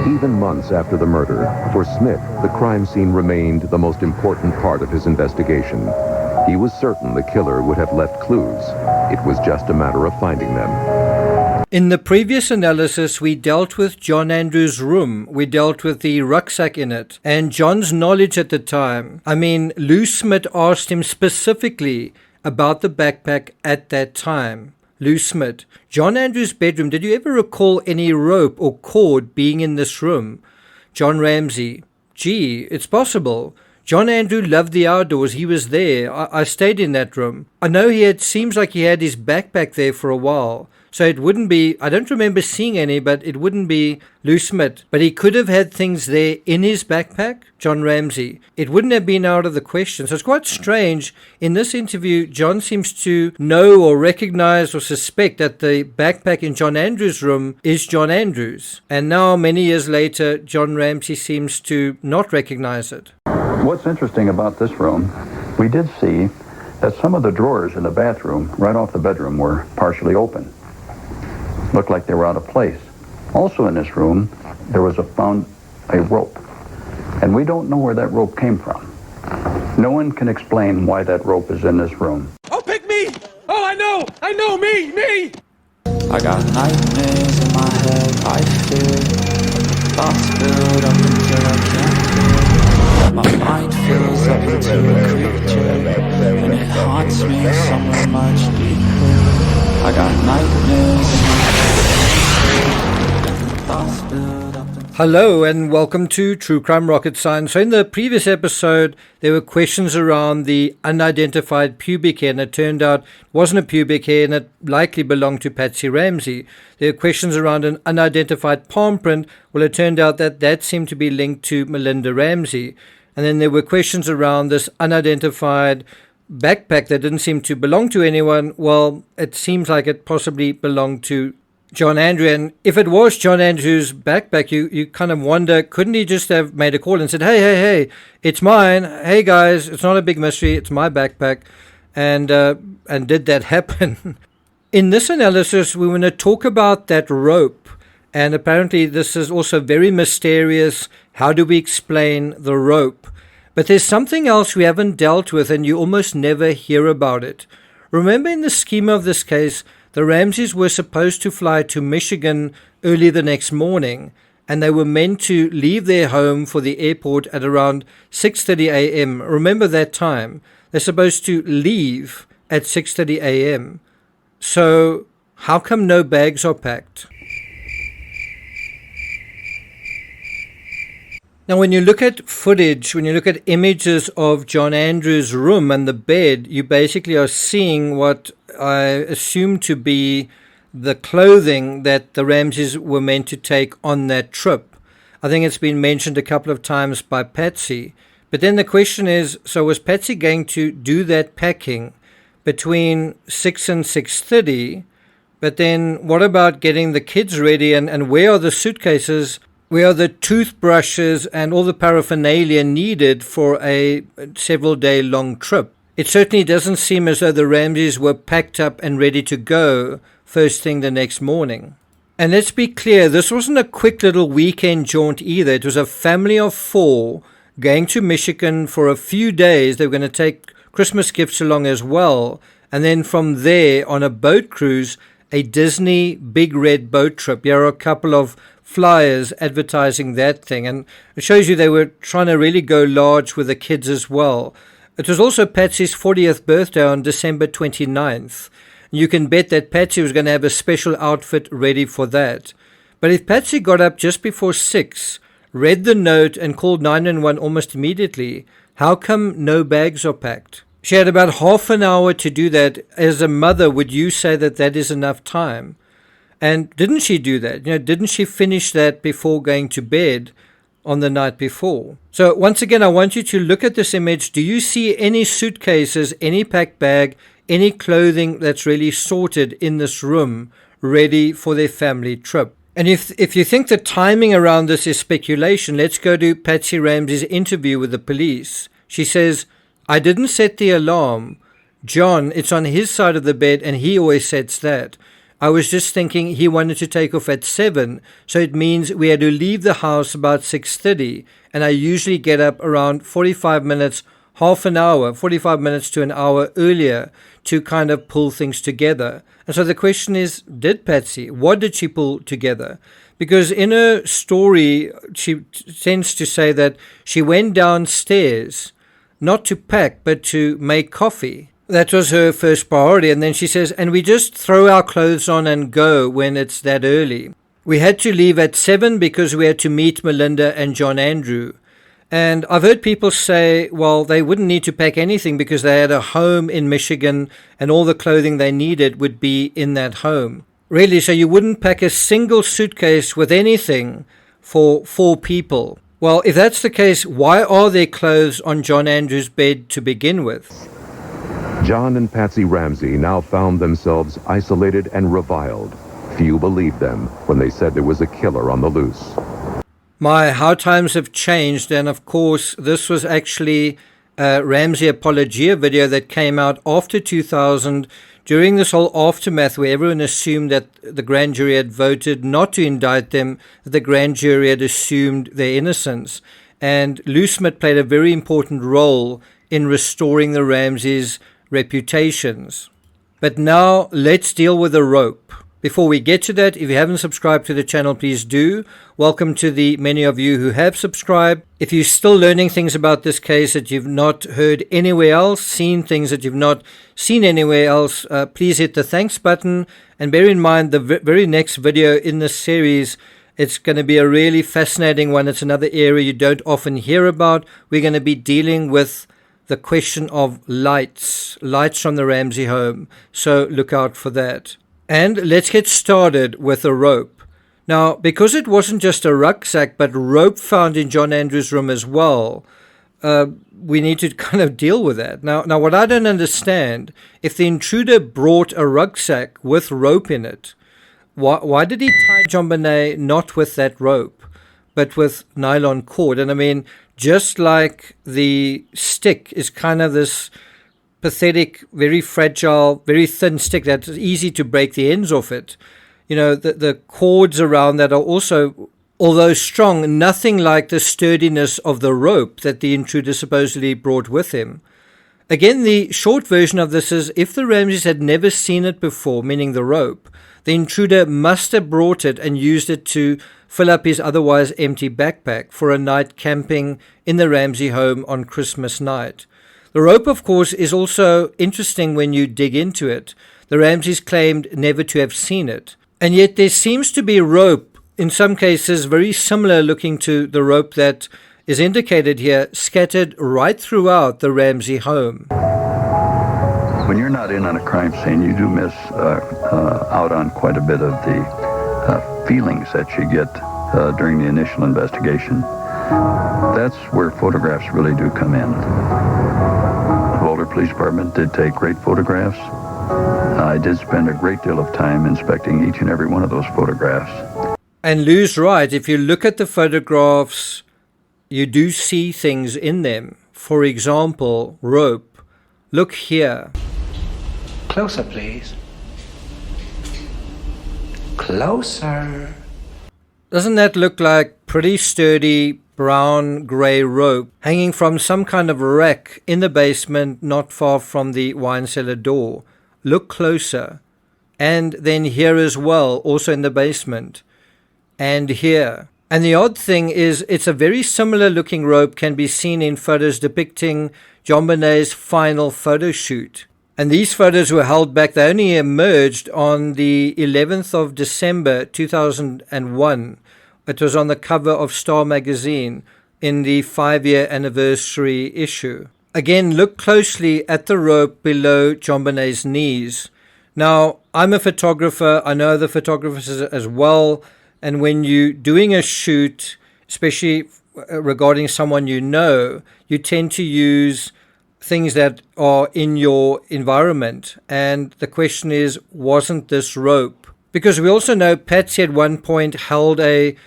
Even months after the murder, for Smith, the crime scene remained the most important part of his investigation. He was certain the killer would have left clues. It was just a matter of finding them. In the previous analysis, we dealt with John Andrews' room. We dealt with the rucksack in it and John's knowledge at the time. I mean, Lou Smith asked him specifically about the backpack at that time. Lou Smith, John Andrews' bedroom, did you ever recall any rope or cord being in this room? John Ramsey, gee, it's possible. John Andrew loved the outdoors. He was there. I stayed in that room. I know seems like he had his backpack there for a while. So it wouldn't be, I don't remember seeing any, but it wouldn't be Lou Smith. But he could have had things there in his backpack, John Ramsey. It wouldn't have been out of the question. So it's quite strange. In this interview, John seems to know or recognize or suspect that the backpack in John Andrews' room is John Andrews. And now, many years later, John Ramsey seems to not recognize it. What's interesting about this room, we did see that some of the drawers in the bathroom, right off the bedroom, were partially open. Looked like they were out of place. Also in this room, there was found a rope. And we don't know where that rope came from. No one can explain why that rope is in this room. Oh, pick me! Oh, I know, me! I got nightmares in my head, I fear. Thoughts build up until I can't. My mind fills up into a creature, and it haunts me somewhere much deeper. I got nightmares in my head. Hello and welcome to True Crime Rocket Science. So in the previous episode, there were questions around the unidentified pubic hair, and it turned out it wasn't a pubic hair and it likely belonged to Patsy Ramsey. There were questions around an unidentified palm print. Well, it turned out that seemed to be linked to Melinda Ramsey. And then there were questions around this unidentified backpack that didn't seem to belong to anyone. Well, it seems like it possibly belonged to John Andrew. And if it was John Andrew's backpack, you kind of wonder, couldn't he just have made a call and said, hey, it's mine. Hey, guys, it's not a big mystery. It's my backpack. And did that happen? In this analysis, we want to talk about that rope. And apparently this is also very mysterious. How do we explain the rope? But there's something else we haven't dealt with, and you almost never hear about it. Remember, in the scheme of this case, the Ramseys were supposed to fly to Michigan early the next morning, and they were meant to leave their home for the airport at around 6:30 a.m. Remember that time. They're supposed to leave at 6:30 a.m. So how come no bags are packed? Now, when you look at footage, when you look at images of John Andrews' room and the bed, you basically are seeing what I assume to be the clothing that the Ramseys were meant to take on that trip. I think it's been mentioned a couple of times by Patsy. But then the question is, so was Patsy going to do that packing between 6 and 6:30? But then what about getting the kids ready, and where are the suitcases? Where are the toothbrushes and all the paraphernalia needed for a several-day-long trip? It certainly doesn't seem as though the Ramseys were packed up and ready to go first thing the next morning. And let's be clear, this wasn't a quick little weekend jaunt either. It was a family of 4 going to Michigan for a few days. They were going to take Christmas gifts along as well. And then from there, on a boat cruise, a Disney big red boat trip. Here are a couple of flyers advertising that thing, and it shows you they were trying to really go large with the kids as well. It was also Patsy's 40th birthday on December 29th. You can bet that Patsy was going to have a special outfit ready for that. But if Patsy got up just before 6, read the note and called 911 almost immediately, how come no bags are packed? She had about half an hour to do that. As a mother, would you say that that is enough time? And didn't she do that? Didn't she finish that before going to bed on the night before? So once again, I want you to look at this image. Do you see any suitcases, any packed bag, any clothing that's really sorted in this room, ready for their family trip? And if you think the timing around this is speculation, let's go to Patsy Ramsey's interview with the police. She says, I didn't set the alarm. John, it's on his side of the bed, and he always sets that. I was just thinking he wanted to take off at 7, so it means we had to leave the house about 6:30, and I usually get up around 45 minutes, half an hour, 45 minutes to an hour earlier to kind of pull things together. And so the question is, did Patsy? What did she pull together? Because in her story, she tends to say that she went downstairs not to pack, but to make coffee. That was her first priority. And then she says, and we just throw our clothes on and go when it's that early. We had to leave at 7 because we had to meet Melinda and John Andrew. And I've heard people say, well, they wouldn't need to pack anything because they had a home in Michigan and all the clothing they needed would be in that home. Really, so you wouldn't pack a single suitcase with anything for 4 people. Well, if that's the case, why are there clothes on John Andrew's bed to begin with? John and Patsy Ramsey now found themselves isolated and reviled. Few believed them when they said there was a killer on the loose. My, how times have changed, and of course this was actually a Ramsey Apologia video that came out after 2000 during this whole aftermath where everyone assumed that the grand jury had voted not to indict them, that the grand jury had assumed their innocence. And Lou Smith played a very important role in restoring the Ramseys' reputations. But now let's deal with the rope. Before we get to that, if you haven't subscribed to the channel, please do. Welcome to the many of you who have subscribed. If you're still learning things about this case that you've not heard anywhere else, seen things that you've not seen anywhere else, please hit the thanks button. And bear in mind, the very next video in this series, it's going to be a really fascinating one. It's another area you don't often hear about. We're going to be dealing with the question of lights from the Ramsey home. So look out for that. And let's get started with a rope. Now, because it wasn't just a rucksack, but rope found in John Andrews' room as well, we need to kind of deal with that. Now, what I don't understand, if the intruder brought a rucksack with rope in it, why did he tie JonBenet not with that rope, but with nylon cord? And I mean, just like the stick is kind of this pathetic, very fragile, very thin stick that's easy to break the ends off it. You know, the cords around that are also, although strong, nothing like the sturdiness of the rope that the intruder supposedly brought with him. Again, the short version of this is, if the Ramseys had never seen it before, meaning the rope, the intruder must have brought it and used it to fill up his otherwise empty backpack for a night camping in the Ramsey home on Christmas night. The rope, of course, is also interesting when you dig into it. The Ramseys claimed never to have seen it. And yet there seems to be rope, in some cases very similar looking to the rope that is indicated here, scattered right throughout the Ramsey home. When you're not in on a crime scene, you do miss out on quite a bit of the feelings that you get during the initial investigation. That's where photographs really do come in. The Police Department did take great photographs. I did spend a great deal of time inspecting each and every one of those photographs. And Lou's right. If you look at the photographs, you do see things in them. For example, rope. Look here. Closer, please. Closer. Doesn't that look like pretty sturdy brown grey rope hanging from some kind of rack in the basement not far from the wine cellar door? Look closer. And then here as well, also in the basement. And here. And the odd thing is, it's a very similar looking rope can be seen in photos depicting JonBenet's final photo shoot. And these photos were held back. They only emerged on the 11th of December 2001. It was on the cover of Star magazine in the 5-year anniversary issue. Again, look closely at the rope below JonBenet's knees. Now, I'm a photographer. I know the photographers as well. And when you're doing a shoot, especially regarding someone you know, you tend to use things that are in your environment. And the question is, wasn't this rope? Because we also know Patsy at one point held a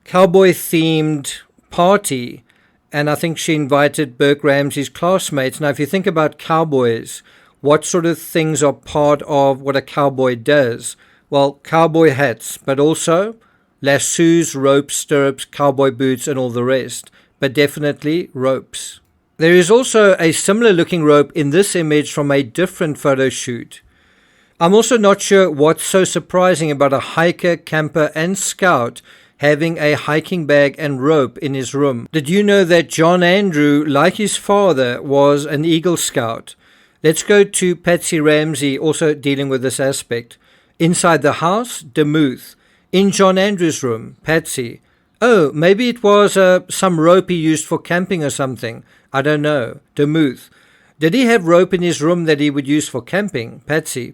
cowboy-themed party, and I think she invited Burke Ramsey's classmates. Now, if you think about cowboys, what sort of things are part of what a cowboy does? Well, cowboy hats, but also lassos, ropes, stirrups, cowboy boots, and all the rest. But definitely ropes. There is also a similar looking rope in this image from a different photo shoot. I'm also not sure what's so surprising about a hiker, camper, and scout having a hiking bag and rope in his room. Did you know that John Andrew, like his father, was an Eagle Scout? Let's go to Patsy Ramsey, also dealing with this aspect. Inside the house, Demuth. In John Andrew's room, Patsy. Oh, maybe it was some rope he used for camping or something. I don't know. Demuth. Did he have rope in his room that he would use for camping? Patsy.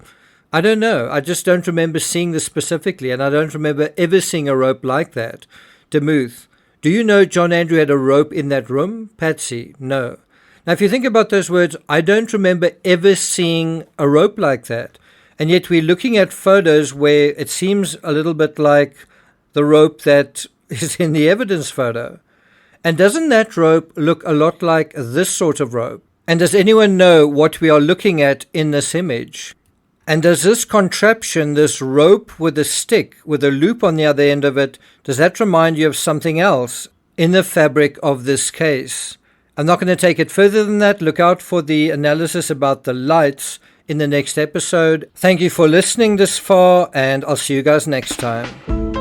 I don't know. I just don't remember seeing this specifically, and I don't remember ever seeing a rope like that. Demuth. Do you know John Andrew had a rope in that room? Patsy. No. Now, if you think about those words, I don't remember ever seeing a rope like that. And yet we're looking at photos where it seems a little bit like the rope that is in the evidence photo. And doesn't that rope look a lot like this sort of rope? And does anyone know what we are looking at in this image? And does this contraption, this rope with a stick, with a loop on the other end of it, does that remind you of something else in the fabric of this case? I'm not going to take it further than that. Look out for the analysis about the lights in the next episode. Thank you for listening this far, and I'll see you guys next time.